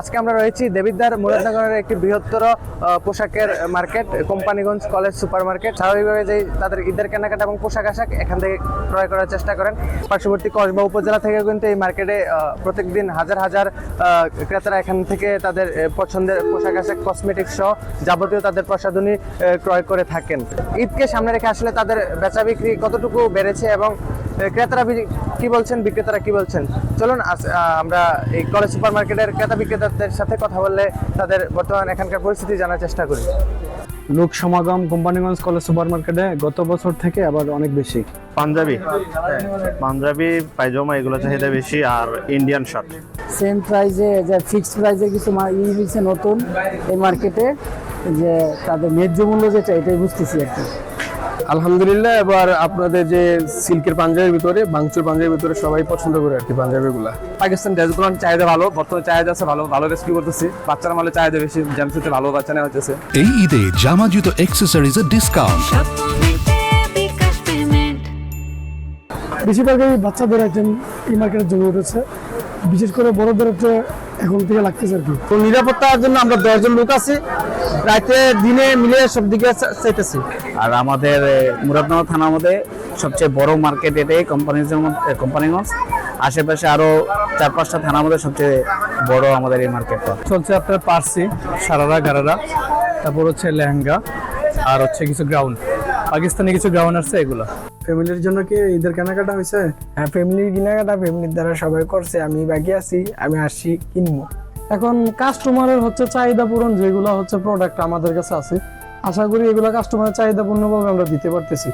আজকে আমরা রয়েছি দেবিদ্বার মুরাদনগরের একটি বৃহত্তর পোশাকের market Companiganj college super market. স্বাভাবিকভাবে যে তাদের ঈদের কেনাকাটা এবং পোশাক আশাক এখান থেকে ক্রয় করার চেষ্টা করেন। পার্শ্ববর্তী কসবা উপজেলা থেকে কিন্তু এই মার্কেটে প্রত্যেকদিন হাজার হাজার ক্রেতারা এখান থেকে তাদের পছন্দের পোশাক আশাক কসমেটিক্স সহ যাবতীয় তাদের প্রসাধনী ক্রয় করে থাকেন। ঈদকে সামনে রেখে আসলে তাদের বেচা বিক্রি কতটুকু বেড়েছে এবং ক্রেতারা কি বলছেন, বিক্রেতারা কি বলছেন, চলুন আমরা এই কলেজ সুপার মার্কেটের ক্রেতা বিক্রেতাদের সাথে কথা বললে তাদের বর্তমান এখানকার পরিস্থিতি জানার চেষ্টা করি। লোক সমাগম কোম্পানিগঞ্জ কলেজ সুপার মার্কেটে গত বছর থেকে আবার অনেক বেশি। পাঞ্জাবি পায়জামা এগুলো চাহিদা বেশি, আর ইন্ডিয়ান শার্ট সেম প্রাইজে, যে ফিক্সড প্রাইজে কিছু হয়েছে নতুন এই মার্কেটে, যে তাদের ন্যায্য মূল্য যেটা এটাই বুঝতেছি আর কি। আলহামদুলিল্লাহ, এবার আপনাদের যে সিল্কের পাঞ্জাবির ভিতরে, ভাঙচুর পাঞ্জাবির ভিতরে সবাই পছন্দ করে আর কি পাঞ্জাবিগুলা। পাকিস্তান ড্রেসগুলোর চাহিদা ভালো, বর্তমানে চাহিদা আছে ভালো রেস্কিউ করতেছি। বাচ্চার মালে চাহিদা বেশি, জেন্টসের ভালো বাচ্চা নেওয়া হচ্ছে। এই ঈদে জামা জুতো অ্যাক্সেসরিজের ডিসকাউন্ট। বেশিরভাগই বাচ্চাদের আইটেম এই মার্কেটে জমে উঠেছে, বিশেষ করে বড়দের এখন থেকে লাগতেছে আর কি। তো নিরাপত্তার জন্য আমরা 10 জন লোক আছি, রাতে দিনে মিলে সব দিকে চাইতেছি। আর আমাদের মুরাদনগর থানার মধ্যে সবচেয়ে বড় মার্কেট এটাই কোম্পানিগঞ্জ। আশেপাশে আরো 4-5টা থানার মধ্যে সবচেয়ে বড় আমাদের এই মার্কেটটা। চলছে আপনার পার্সি, সারারা, গারারা, তারপর হচ্ছে লেহেঙ্গা, আর হচ্ছে কিছু গ্রাউন্ড, পাকিস্তানি কিছু গ্রাউন্ড আছে এগুলো। ফ্যামিলির জন্য কি ঈদের কেনাকাটা হয়েছে? হ্যাঁ, ফ্যামিলির কেনাকাটা ফ্যামিলির দ্বারা সবাই করছে, আমি বাকি আছি, আমি আসছি কিনবো। এখন কাস্টমারের হচ্ছে চাহিদা পূরণ, যেগুলো হচ্ছে প্রোডাক্ট আমাদের কাছে আছে, আশা করি এগুলো কাস্টমারের চাহিদা পূর্ণভাবে আমরা দিতে পারতেছি।